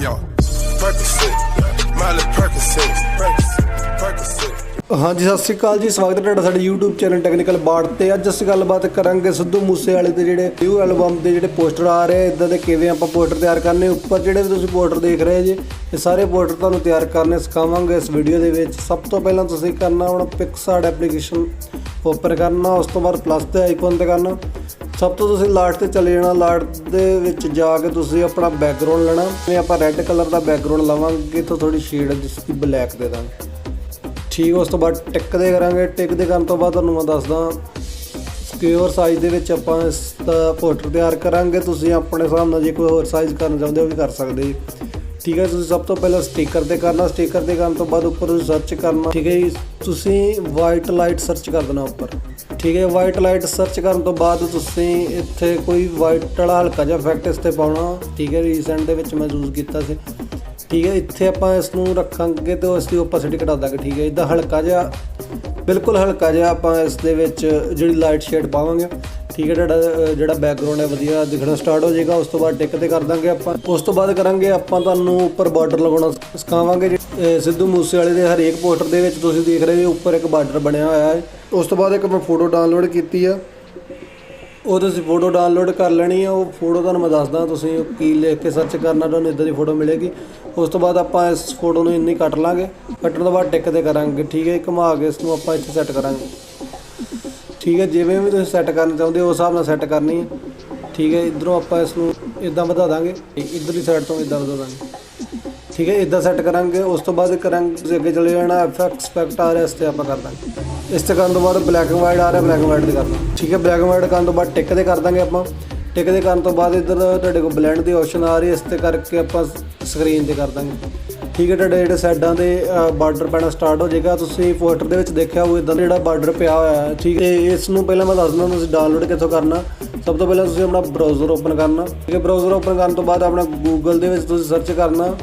Yo, Percocet, Miley Percocet, Percocet. हाँ जी, सत श्री अकाल जी। स्वागत है तुहाडा साडे यूट्यूब चैनल टैक्नीकल बाड़ ते। अज असीं गलबात करांगे सिद्धू मूसेवाले दे जिहड़े न्यू एल्बम दे जिहड़े पोस्टर आ रहे इदां दे किवें आपां पोस्टर तैयार करने। उपर जिहड़े तुसीं पोस्टर देख रहे जे ये सारे पोस्टर तुहानूं तैयार करने सिखावांगे इस वीडियो दे विच। सब तो पहलां तुसीं करना अपना पिक्सार्ट एप्लीकेशन ओपन करना, उस तो बाद प्लस के आइकन ते करना। सब तो तुसीं लास्ट ते चले जाना। लास्ट दे विच जाके तुसीं अपना बैकग्राउंड लेना। जिवें आपां रैड कलर दा बैकग्राउंड लवांगे तो थोड़ी शेड जिसकी ब्लैक दे दांगे, ठीक है। उस तो बाद टिक दे करांगे। टिक दे करन तो बाद तुहानूं मैं दसदा स्क्वेयर साइज़ दे विच आपां इस दा पोस्टर तैयार करांगे। तुसीं अपने हिसाब नाल जे कोई होर साइज़ करना चाहुंदे हो भी कर सकदे जी, ठीक है। तुसीं सब तो पहले स्टिकर ते करना। स्टिकर ते करन तो बाद उपर तुसीं सर्च करना, ठीक है जी। तुसीं वाइट लाइट सर्च कर देना उपर, ठीक है। वाइट लाइट सर्च करन तो बाद तुसीं इत्थे कोई वाइट वाला हल्का जिहा इफैक्ट इस ते पाउणा, ठीक है। रीसेंट दे विच मैं यूज़ कीता सी, ठीक है। इत्थे आपां इसनूं रखांगे तो इसकी ओपेसिटी घटा दांगे, ठीक है। इदां हल्का जिहा, बिल्कुल हल्का जिहा आपां इस दे विच जिहड़ी लाइट शेड पावांगे, ठीक है। तुहाडा जिहड़ा बैकग्राउंड है वधिया दिखना स्टार्ट हो जाएगा। उस तो बाद टिक ते कर दांगे आपां। उस तो बाद करांगे आपां तुहानूं उपर बार्डर लगाउणा सिखावांगे। सिद्धू मूसेवाले दे हरेक पोस्टर दे विच तुसीं देख रहे हो उपर एक बार्डर बनिया होया है। उस तो बाद एक मैं फोटो डाउनलोड कीती है, वो तुसीं फोटो डाउनलोड कर लेनी है। वो फोटो तुहानूं मैं दसदा, तुसीं की लिख के सर्च करना, तुहानूं इदां दी फोटो मिलेगी। उस तो बाद आपां इस फोटो नूं इन्नी कट लांगे। कट्टण तो बाद टिक ते करांगे, ठीक है। घुमा के इसनूं आपां इत्थे सैट करांगे, ठीक है। जिवें भी तुसीं सैट करना चाहुंदे हो उस हिसाब नाल सैट करनी है, ठीक है। इधरों आपां इसनूं इदां वधा दांगे, इधरली साइड तो इदां वधा दांगे, ठीक है। इदां सैट करांगे। उस तो बाद करांगे अगे चले जाना। इफैक्ट आ रहा इस ते आपां कर दांगे। इस ते करन तो बाद ब्लैक एंड वाइट आ रहा, ब्लैक एंड वाइट ते करना, ठीक है। ब्लैक एंड वाइट करन तो बाद टिक ते कर दांगे आपां। टिक ते करन तो बाद इधर तुहाडे कोल ब्लैंड दी ऑप्शन आ रही, इस ते करके आपां स्क्रीन ते कर दांगे, ठीक है। तुहाडे जिहड़े साइडां ते बार्डर पैना स्टार्ट हो जाएगा। तुसीं पोस्टर दे विच देखिआ होਊ इदां जिहड़ा बार्डर पिया होया है, ठीक है। इस नूं पहिलां मैं दस दिंदा तुसीं डाउनलोड कित्थों करना। सब तो पहले तुसीं अपना ब्राउज़र ओपन करना, ठीक है। ब्राउज़र ओपन करन तो बाद अपना गूगल दे विच तुसीं सर्च करना।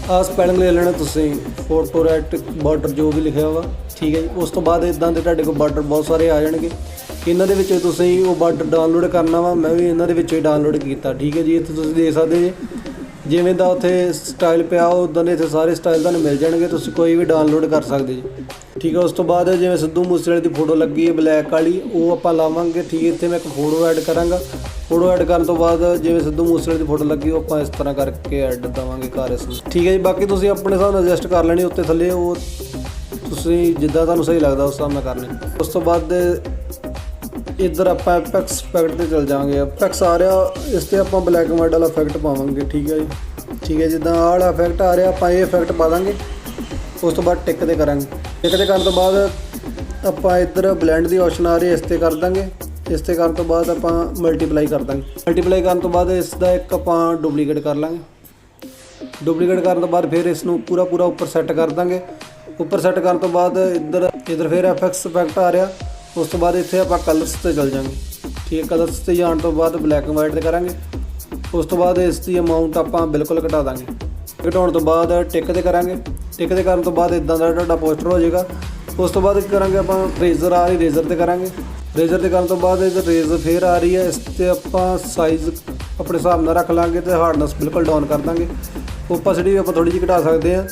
आ स्पैलिंग ले लेना तुसीं फोटो रैट बार्डर जो भी लिखिआ वा, ठीक है। उस तो बाद इदां दे तुहाडे कोल बार्डर बहुत सारे आ जाणगे। इन्हां दे विचों तुसीं वो बार्डर डाउनलोड करना वा। मैं भी इन्हां दे विचों ही डाउनलोड कीता, ठीक है जी। इत्थे तुसीं देख सकदे जे जिवें दा उत्थे स्टाइल पिया उदां दे इत्थे सारे स्टाइल तुहानूं मिल जाणगे। तुसीं कोई भी डाउनलोड कर सकदे जी, ठीक है। उस तो बाद जिवें सिद्धू मूसेवाले दी फोटो लगी है ब्लैक वाली, वो आपां लावांगे, ठीक है। इत्थे मैं एक फोटो ऐड करांगा। फोटो ऐड करन तो बाद जिवें सिद्धू मूसेवाले दी फोटो लगी वो आपां इस तरह करके ऐड देवांगे घर इस, ठीक है जी। बाकी तुसीं अपने हिसाब नाल एडजस्ट कर लेनी उत्ते थल्ले, वो तुसीं जिद्दां तुहानूं सही लगदा उस हिसाब नाल करनी। उस तो बाद इधर आपां एपेक्स इफैक्ट ते चल जावांगे। एपेक्स आ रहा, इस ते आपां ब्लैक एंड वाइट वाला इफैक्ट पावांगे, ठीक है जी, ठीक है। जिद्दां आह वाला इफैक्ट आ रहा आपां ये इफैक्ट पा दांगे। उस तो बाद टिक ते करांगे। टिक ते करन तो बाद आपां इधर ब्लैंड दी ऑप्शन आ रही है, इस ते कर दांगे। इस ते करन तो बाद आपां मल्टीप्लाई कर दांगे। मल्टीप्लाई करन तो बाद इसदा एक आपां डुप्लीकेट कर लांगे। डुप्लीकेट करन तो बाद फिर इसनूं पूरा उपर सैट कर दांगे। उपर सैट करन तो बाद इधर फिर एफएक्स इफैक्ट आ रहा। उस तो बाद इत्थे आपां कलर्स ते चल जांगे, ठीक है। कलर्स ते जाण तो बाद ब्लैक एंड वाइट ते करांगे। उस तो बाद इसकी अमाउंट आपां बिल्कुल घटा दांगे। घटाउण तो बाद टिक ते करांगे। टिक ते करन तो बाद इदां दा तुहाडा पोस्टर हो जाएगा। उस तो बाद करांगे आपां रेजर आ रही, रेजर ते करांगे। रेजर ते करन तो बाद इधर रेजर फिर आ रही है, इस ते आपां साइज़ अपने हिसाब नाल रख लांगे ते हार्डनेस बिल्कुल डाउन कर दांगे। ओपेसिटी आपां थोड़ी जी घटा सकदे हां,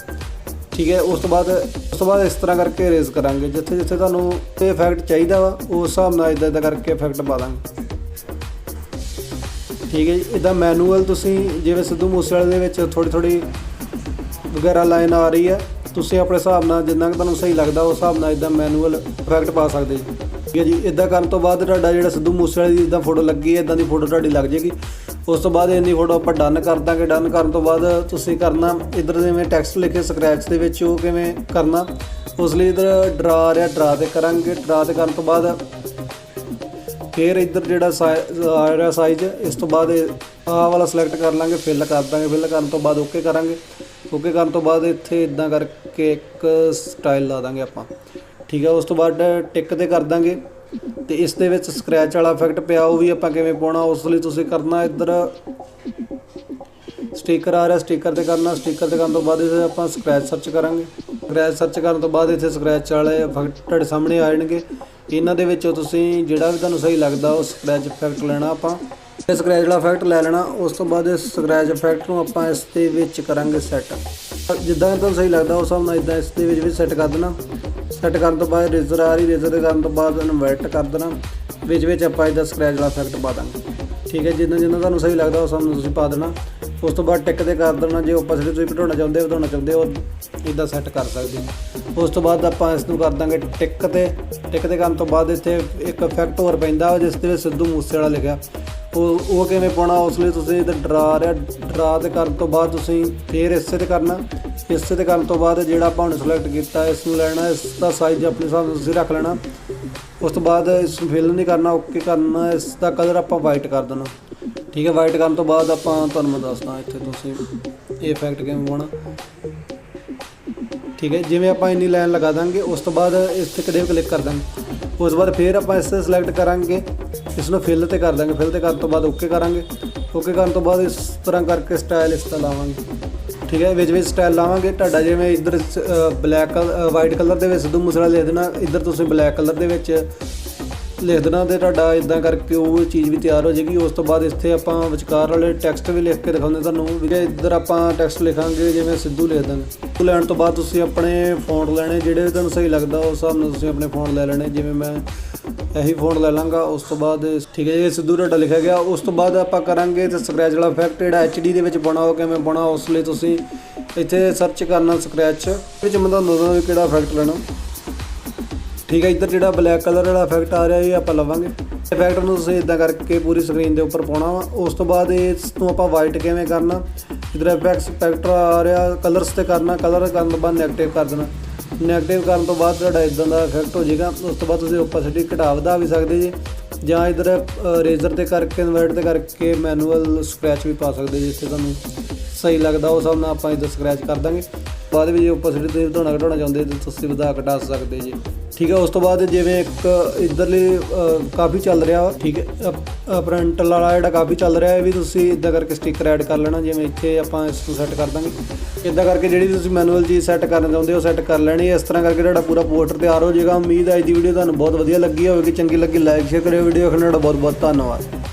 ठीक है। उस तो बाद इस तरह करके इरेज करांगे। जिथे जिथे तुहानूं ये इफैक्ट चाहिदा वा उस हिसाब नाल इदां करके इफैक्ट पा दांगे, ठीक है जी। इदां मैਨੂअल तुसीं जिवें सिद्धू मूसेवाले दे विच थोड़ी वगैरह लाइन आ रही है, तुसीं अपने हिसाब नाल जिन्ना तुहानूं सही लगदा उस हिसाब नाल इदां मैਨੂअल इफैक्ट पा सकदे जी, ठीक है जी। इदां करन तो बाद तुहाडा जिहड़ा सिद्धू मूसेवाले दी इदां फोटो लगी है, इदां दी फोटो तुहाडी लग जाएगी। उस तो बाद इन्नी फोटो आपां डन कर दांगे। डन करन तो बाद तुसीं करना इधर जिवें टैक्सट लिखे स्क्रैच दे विच वो किवें करना, उस लई इधर ड्रा आ रहा, ड्रा ते करांगे। ड्रा ते करन तो बाद फिर इधर जिहड़ा आ रहा साइज़, इस तो बाद आह वाला सिलेक्ट कर लांगे, फिल कर दांगे। फिल करन तो बाद ओके करांगे। ओके करन तो बाद इत्थे इदां करके एक स्टाइल ला दांगे आपां, ठीक है। उस तो बाद टिक ते कर दांगे। तो इस दे विच स्क्रैच वाला इफैक्ट पिया वो भी आपां किवें पाउणा, उस लई तुसीं करना इधर स्टिकर आ रहा, स्टिकर ते करना। स्टिकर ते करन तो बाद इत्थे आपां स्क्रैच सर्च करांगे। स्क्रैच सर्च करन तो बाद इत्थे स्क्रैच वाले इफैक्ट तुहाडे सामने आ जाणगे। इन्हां दे विचों तुसीं जिहड़ा भी तुहानूं सही लगदा वो स्क्रैच इफैक्ट लेना आपां, ਸਕਰੈਚ ਵਾਲਾ ਇਫੈਕਟ ਲੈ ਲੈਣਾ। ਉਸ ਤੋਂ ਬਾਅਦ ਇਸ ਸਕਰੈਚ ਇਫੈਕਟ ਨੂੰ ਆਪਾਂ ਇਸ ਦੇ ਵਿੱਚ ਕਰਾਂਗੇ ਸੈੱਟ। ਜਿੱਦਾਂ ਤੁਹਾਨੂੰ ਸਹੀ ਲੱਗਦਾ ਉਸ ਹਿਸਾਬ ਨਾਲ ਇੱਦਾਂ ਇਸ ਦੇ ਵਿੱਚ ਵੀ ਸੈੱਟ ਕਰ ਦੇਣਾ। ਸੈੱਟ ਕਰਨ ਤੋਂ ਬਾਅਦ ਰੇਜ਼ਰ ਆ ਰਹੀ, ਰੇਜ਼ਰ ਦੇ ਕਰਨ ਤੋਂ ਬਾਅਦ ਇਹਨੂੰ ਵੈਟ ਕਰ ਦੇਣਾ। ਵਿੱਚ ਆਪਾਂ ਇੱਦਾਂ ਸਕਰੈਚ ਵਾਲਾ ਇਫੈਕਟ ਪਾ ਦਾਂਗੇ। ਠੀਕ ਹੈ, ਜਿੱਦਾਂ ਤੁਹਾਨੂੰ ਸਹੀ ਲੱਗਦਾ ਉਸ ਹਿਸਾਬ ਨਾਲ ਤੁਸੀਂ ਪਾ ਦੇਣਾ। ਉਸ ਤੋਂ ਬਾਅਦ ਟਿਕ 'ਤੇ ਕਰ ਦੇਣਾ। ਜੇ opacity ਤੁਸੀਂ ਵਧਾਉਣਾ ਚਾਹੁੰਦੇ ਹੋ ਇੱਦਾਂ ਸੈੱਟ ਕਰ ਸਕਦੇ ਹੋ। ਉਸ ਤੋਂ ਬਾਅਦ ਆਪਾਂ ਇਸ ਨੂੰ ਕਰ ਦਾਂਗੇ ਟਿਕ 'ਤੇ। ਟਿਕ 'ਤੇ ਕਰਨ ਤੋਂ ਬਾਅਦ ਇੱਥੇ ਇੱਕ ਇਫੈਕਟ ਹੋਰ ਪੈਂਦਾ ਜਿਸ ਦੇ ਵਿੱਚ ਸਿੱਧੂ ਮੂਸੇਵਾਲਾ ਲਿਖਿਆ। ਉਹ ਕਿਵੇਂ ਪਾਉਣਾ, ਉਸ ਲਈ ਤੁਸੀਂ ਇੱਧਰ ਡਰਾ 'ਤੇ ਕਰਨ ਤੋਂ ਬਾਅਦ ਤੁਸੀਂ ਫਿਰ ਇਸੇ 'ਤੇ ਕਰਨਾ। ਇਸੇ 'ਤੇ ਕਰਨ ਤੋਂ ਬਾਅਦ ਜਿਹੜਾ ਆਪਾਂ ਹੁਣ ਸਿਲੈਕਟ ਕੀਤਾ ਇਸ ਨੂੰ ਲੈਣਾ, ਇਸ ਦਾ ਸਾਈਜ਼ ਆਪਣੇ ਹਿਸਾਬ ਨਾਲ ਤੁਸੀਂ ਰੱਖ ਲੈਣਾ। ਉਸ ਤੋਂ ਬਾਅਦ ਇਸ ਨੂੰ ਫਿਲ ਨਹੀਂ ਕਰਨਾ, ਓਕੇ ਕਰਨਾ। ਇਸ ਦਾ ਕਲਰ ਆਪਾਂ ਵਾਈਟ ਕਰ ਦੇਣਾ। ਠੀਕ ਹੈ, ਵਾਈਟ ਕਰਨ ਤੋਂ ਬਾਅਦ ਆਪਾਂ ਤੁਹਾਨੂੰ ਮੈਂ ਦੱਸਦਾ ਇੱਥੇ ਤੁਸੀਂ ਇਹ ਇਫੈਕਟ ਕਿਵੇਂ ਪਾਉਣਾ। ਠੀਕ ਹੈ, ਜਿਵੇਂ ਆਪਾਂ ਇੰਨੀ ਲਾਈਨ ਲਗਾ ਦਾਂਗੇ। ਉਸ ਤੋਂ ਬਾਅਦ ਇਸ 'ਤੇ ਕਦੇ ਵੀ ਕਲਿੱਕ ਕਰ ਦਾਂਗੇ। ਉਸ ਤੋਂ ਬਾਅਦ ਫਿਰ ਆਪਾਂ ਇਸ 'ਤੇ ਸਿਲੈਕਟ ਕਰਾਂਗੇ, ਇਸ ਨੂੰ ਫਿਲ 'ਤੇ ਕਰ ਦਾਂਗੇ। ਫਿਲ 'ਤੇ ਕਰਨ ਤੋਂ ਬਾਅਦ ਓਕੇ ਕਰਾਂਗੇ। ਓਕੇ ਕਰਨ ਤੋਂ ਬਾਅਦ ਇਸ ਤਰ੍ਹਾਂ ਕਰਕੇ ਸਟਾਈਲ ਇਸ ਦਾ ਲਾਵਾਂਗੇ। ਠੀਕ ਹੈ, ਵਿੱਚ ਸਟਾਈਲ ਲਾਵਾਂਗੇ। ਤੁਹਾਡਾ ਜਿਵੇਂ ਇੱਧਰ ਵਾਈਟ ਕਲਰ ਦੇ ਵਿੱਚ ਸਿੱਧੂ ਮੂਸੇਵਾਲਾ ਲਿਖ ਦੇਣਾ, ਇੱਧਰ ਤੁਸੀਂ ਬਲੈਕ ਕਲਰ ਦੇ ਵਿੱਚ ਲਿਖ ਦੇਣਾ ਅਤੇ ਤੁਹਾਡਾ ਇੱਦਾਂ ਕਰਕੇ ਉਹ ਚੀਜ਼ ਵੀ ਤਿਆਰ ਹੋ ਜਾਏਗੀ। ਉਸ ਤੋਂ ਬਾਅਦ ਇੱਥੇ ਆਪਾਂ ਵਿਚਕਾਰ ਵਾਲੇ ਟੈਕਸਟ ਵੀ ਲਿਖ ਕੇ ਦਿਖਾਉਂਦੇ ਤੁਹਾਨੂੰ। ਇੱਧਰ ਆਪਾਂ ਟੈਕਸਟ ਲਿਖਾਂਗੇ ਜਿਵੇਂ ਸਿੱਧੂ ਲਿਖ ਦਾਂਗੇ। ਸਿੱਧੂ ਲੈਣ ਤੋਂ ਬਾਅਦ ਤੁਸੀਂ ਆਪਣੇ ਫੌਂਟ ਲੈਣੇ, ਜਿਹੜੇ ਤੁਹਾਨੂੰ ਸਹੀ ਲੱਗਦਾ ਉਸ ਹਿਸਾਬ ਨਾਲ ਤੁਸੀਂ ਆਪਣੇ ਫੌਂਟ ਲੈ ਲੈਣੇ। ਜਿਵੇਂ ਮੈਂ ਇਹੀ ਫੌਂਟ ਲੈ ਲਾਂਗਾ। ਉਸ ਤੋਂ ਬਾਅਦ ਠੀਕ ਹੈ ਜੀ, ਸਿੱਧੂ ਤੁਹਾਡਾ ਲਿਖਿਆ ਗਿਆ। ਉਸ ਤੋਂ ਬਾਅਦ ਆਪਾਂ ਕਰਾਂਗੇ ਅਤੇ ਸਕਰੈਚ ਵਾਲਾ ਇਫੈਕਟ ਜਿਹੜਾ HD ਦੇ ਵਿੱਚ ਪਾਉਣਾ, ਉਹ ਕਿਵੇਂ ਪਾਉਣਾ, ਉਸ ਲਈ ਤੁਸੀਂ ਇੱਥੇ ਸਰਚ ਕਰਨਾ ਸਕਰੈਚ ਵਿੱਚ। ਮੈਂ ਤੁਹਾਨੂੰ ਦੱਸਦਾ ਵੀ ਕਿਹੜਾ ਇਫੈਕਟ ਲੈਣਾ। ਠੀਕ ਹੈ, ਇੱਧਰ ਜਿਹੜਾ ਬਲੈਕ ਕਲਰ ਵਾਲਾ ਇਫੈਕਟ ਆ ਰਿਹਾ ਇਹ ਆਪਾਂ ਲਵਾਂਗੇ। ਇਫੈਕਟ ਨੂੰ ਤੁਸੀਂ ਇੱਦਾਂ ਕਰਕੇ ਪੂਰੀ ਸਕਰੀਨ ਦੇ ਉੱਪਰ ਪਾਉਣਾ ਵਾ। ਉਸ ਤੋਂ ਬਾਅਦ ਇਸ ਨੂੰ ਆਪਾਂ ਵਾਈਟ ਕਿਵੇਂ ਕਰਨਾ, ਇੱਧਰ ਇਫੈਕਟਰ ਆ ਰਿਹਾ, ਕਲਰਸ 'ਤੇ ਕਰਨਾ। ਕਲਰ ਕਰਨ ਤੋਂ ਬਾਅਦ ਨੈਗੇਟਿਵ ਕਰ ਦੇਣਾ। ਨੈਗੇਟਿਵ ਕਰਨ ਤੋਂ ਬਾਅਦ ਤੁਹਾਡਾ ਇੱਦਾਂ ਦਾ ਇਫੈਕਟ ਹੋ ਜਾਏਗਾ। ਉਸ ਤੋਂ ਬਾਅਦ ਤੁਸੀਂ opacity ਘਟਾ ਵਧਾ ਵੀ ਸਕਦੇ ਜੀ, ਜਾਂ ਇੱਧਰ ਰੇਜ਼ਰ 'ਤੇ ਕਰਕੇ ਇਨਵਰਟ 'ਤੇ ਕਰਕੇ ਮੈਨੂਅਲ ਸਕਰੈਚ ਵੀ ਪਾ ਸਕਦੇ ਜਿੱਥੇ ਤੁਹਾਨੂੰ ਸਹੀ ਲੱਗਦਾ ਉਸ ਹਿਸਾਬ ਨਾਲ ਆਪਾਂ ਇੱਧਰ ਸਕਰੈਚ ਕਰ ਦਾਂਗੇ। ਬਾਅਦ ਵਿੱਚ opacity ਤੁਸੀਂ ਘਟਾਉਣਾ ਚਾਹੁੰਦੇ ਤਾਂ ਤੁਸੀਂ ਵਧਾ ਘਟਾ ਸਕਦੇ ਜੀ। ਠੀਕ ਹੈ, ਉਸ ਤੋਂ ਬਾਅਦ ਜਿਵੇਂ ਇੱਕ ਇੱਧਰਲੀ ਕਾਫੀ ਚੱਲ ਰਿਹਾ ਵਾ। ਠੀਕ ਹੈ, ਪ੍ਰਿੰਟਲ ਵਾਲਾ ਜਿਹੜਾ ਕਾਫੀ ਚੱਲ ਰਿਹਾ, ਇਹ ਵੀ ਤੁਸੀਂ ਇੱਦਾਂ ਕਰਕੇ ਸਟਿੱਕਰ ਐਡ ਕਰ ਲੈਣਾ। ਜਿਵੇਂ ਇੱਥੇ ਆਪਾਂ ਇਸ ਨੂੰ ਸੈੱਟ ਕਰ ਦਾਂਗੇ। ਇੱਦਾਂ ਕਰਕੇ ਜਿਹੜੀ ਤੁਸੀਂ ਮੈਨੂਅਲ ਚੀਜ਼ ਸੈੱਟ ਕਰਨਾ ਚਾਹੁੰਦੇ ਹੋ ਸੈੱਟ ਕਰ ਲੈਣੀ। ਇਸ ਤਰ੍ਹਾਂ ਕਰਕੇ ਤੁਹਾਡਾ ਪੂਰਾ ਪੋਸਟਰ ਤਿਆਰ ਹੋ ਜਾਏਗਾ। ਉਮੀਦ ਹੈ ਅੱਜ ਦੀ ਵੀਡੀਓ ਤੁਹਾਨੂੰ ਬਹੁਤ ਵਧੀਆ ਲੱਗੀ ਹੋਵੇਗੀ। ਚੰਗੀ ਲੱਗੀ ਲਾਈਕ ਸ਼ੇਅਰ ਕਰਿਓ। ਵੀਡੀਓ ਦੇਖਣ ਦਾ ਬਹੁਤ ਬਹੁਤ ਧੰਨਵਾਦ।